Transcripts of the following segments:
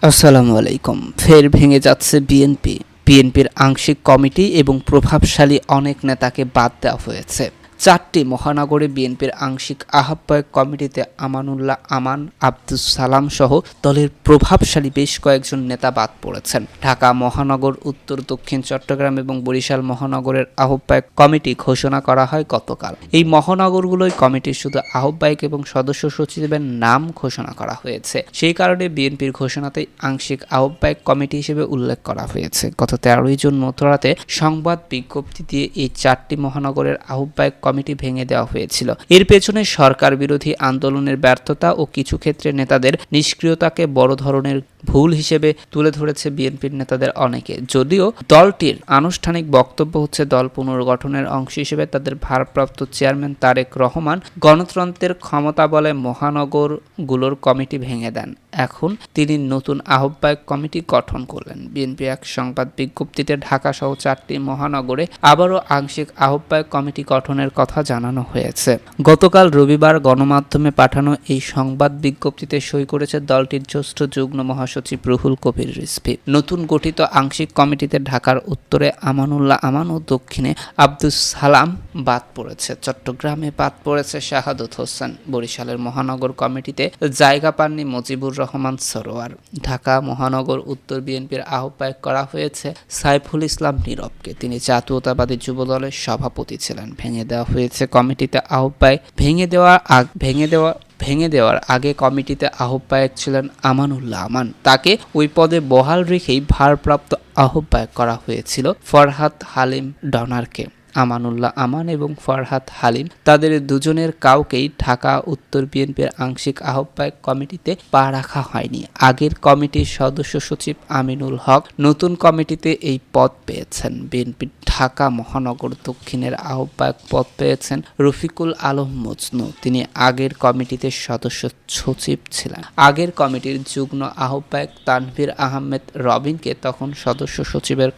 আসসালামু আলাইকুম। ফের ভেঙে যাচ্ছে বিএনপি। বিএনপির আংশিক কমিটি এবং প্রভাবশালী অনেক নেতাকে বাদ দেওয়া হয়েছে। 4টি মহানগরে বিএনপির আংশিক আহ্বায়ক কমিটিতে আমানুল্লাহ আমান, আব্দুস সালাম সহ দলের প্রভাবশালী বেশ কয়েকজন নেতা বাদ পড়েছেন। ঢাকা মহানগর, উত্তর দক্ষিণ চট্টগ্রাম এবং বরিশাল মহানগরের আহ্বায়ক কমিটি ঘোষণা করা হয় গতকাল। এই মহানগরগুলোয় কমিটির শুধু আহ্বায়ক এবং সদস্য সচিবের নাম ঘোষণা করা হয়েছে। সেই কারণে বিএনপির ঘোষণাতে আংশিক আহ্বায়ক কমিটি হিসেবে উল্লেখ করা হয়েছে। গত 13 জুন মধ্যরাতে সংবাদ বিজ্ঞপ্তি দিয়ে এই 4টি মহানগরের আহ্বায়ক কমিটি ভেঙে দেওয়া হয়েছিল। এর পেছনে সরকার বিরোধী আন্দোলনের ব্যর্থতা ও কিছু ক্ষেত্রে নেতাদের নিষ্ক্রিয়তাকে বড় ধরনের ভুল হিসেবে তুলে ধরেছে বিএনপির নেতাদের অনেকে। যদিও দলটির আনুষ্ঠানিক বক্তব্য হচ্ছে দল পুনর্গঠনের অংশ হিসেবে তাদের ভারপ্রাপ্ত চেয়ারম্যান তারেক রহমান গণতন্ত্রের ক্ষমতা বলে মহানগরগুলোর কমিটি ভেঙে দেন। এখন তিনি নতুন আহ্বায়ক কমিটি গঠন করলেন। বিএনপি এক সংবাদ বিজ্ঞপ্তিতে ঢাকা সহ 4টি মহানগরে আবারও আংশিক আহ্বায়ক কমিটি গঠনের কথা জানানো হয়েছে। গতকাল রবিবার গণমাধ্যমে পাঠানো এই সংবাদ বিজ্ঞপ্তিতে সই করেছে দলটির জ্যেষ্ঠ যুগ্ম মহাসচিব রুহুল কবির রিজভী। নতুন গঠিত আংশিক কমিটিতে ঢাকার উত্তরে আমানুল্লাহ আমান ও দক্ষিণে আব্দুস সালাম বাদ পড়েছে। চট্টগ্রামে বাদ পড়েছে শাহাদত হোসেন। বরিশালের মহানগর কমিটিতে জায়গা পাননি মুজিবুর রহমান সরোয়ার। ঢাকা মহানগর উত্তর বিএনপির আহ্বায়ক করা হয়েছে সাইফুল ইসলাম নীরবকে। তিনি জাতীয়তাবাদী যুবদলের সভাপতি ছিলেন। ভেঙে দেওয়া হয়েছে কমিটিতে আহ্বায়ক। ভেঙে দেওয়ার আগে কমিটিতে আহ্বায়ক ছিলেন আমানুল্লাহ আমান। তাকে ওই পদে বহাল রেখেই ভারপ্রাপ্ত আহ্বায়ক করা হয়েছিল ফরহাদ হালিম ডনারকে। আমানুল্লাহ আমান এবং ফরহাদ হালিম তাদের দুজনের কাউকেই ঢাকা উত্তর বিএনপির আংশিক আহ্বায়ক কমিটিতে পা রাখা হয়নি। আগের কমিটির সদস্য সচিব আমিনুল হক নতুন কমিটিতে এই পদ পেয়েছেন। বিএনপির ঢাকা মহানগর দক্ষিণের আহ্বায়ক পদ পেয়েছেন রফিকুল আলম মজনু। তিনি আগের কমিটিতে সদস্য সচিব ছিলেন। আগের কমিটির যুগ্ম আহ্বায়ক তানভীর আহমেদ রবিনকে তখন সদস্য সচিবের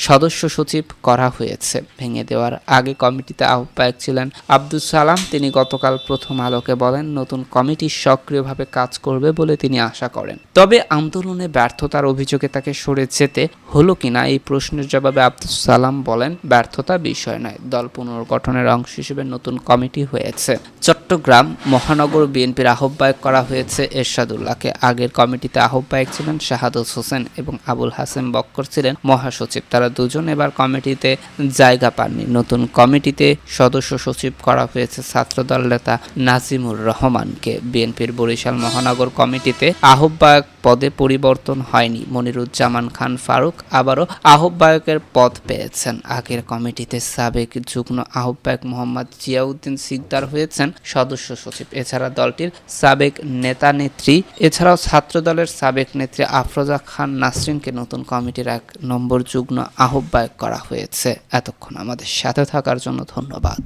সদস্য সচিব করা হয়েছে। ভেঙে দেওয়ার আগে কমিটিতে আহ্বায়ক ছিলেন আব্দুস সালাম। তিনি গতকাল প্রথম আলোকে বলেন, নতুন কমিটি সক্রিয়ভাবে কাজ করবে বলে তিনি আশা করেন। তবে আন্দোলনে ব্যর্থতার অভিযোগে তাকে সরে যেতে হলো কিনা এই প্রশ্নের জবাবে আব্দুস সালাম বলেন, ব্যর্থতা বিষয় নয়, দল পুনর্গঠনের অংশ হিসেবে নতুন কমিটি হয়েছে। চট্টগ্রাম মহানগর বিএনপির আহ্বায়ক করা হয়েছে এরশাদুল্লাহকে। আগের কমিটিতে আহ্বায়ক ছিলেন শাহাদত হোসেন এবং আবুল হাসেম বক্কর ছিলেন মহাসচিব। তারা দুজন এবার কমিটিতে জায়গা পাননি। নতুন কমিটিতে সদস্য সচিব করা হয়েছে ছাত্রদল নেতা নাজিমুর রহমানকে। বিএনপির বরিশাল মহানগর কমিটিতে আহ্বায়ক পদে পরিবর্তন হয়নি। মনিরুজ্জামান খান ফারুক আবারও আহ্বায়কের পদ পেয়েছেন। আগের কমিটিতে সাবেক যুগ্ম আহ্বায়ক মোহাম্মদ জিয়াউদ্দিন সিকদার হয়েছেন সদস্য সচিব। এছাড়া দলটির সাবেক এছাড়াও ছাত্রদলের সাবেক নেত্রী আফরোজা খান নাসরিনকে নতুন কমিটির 1 নম্বর যুগ্ম আহ্বায়ক করা হয়েছে। এতক্ষণ আমাদের সাথে থাকার জন্য ধন্যবাদ।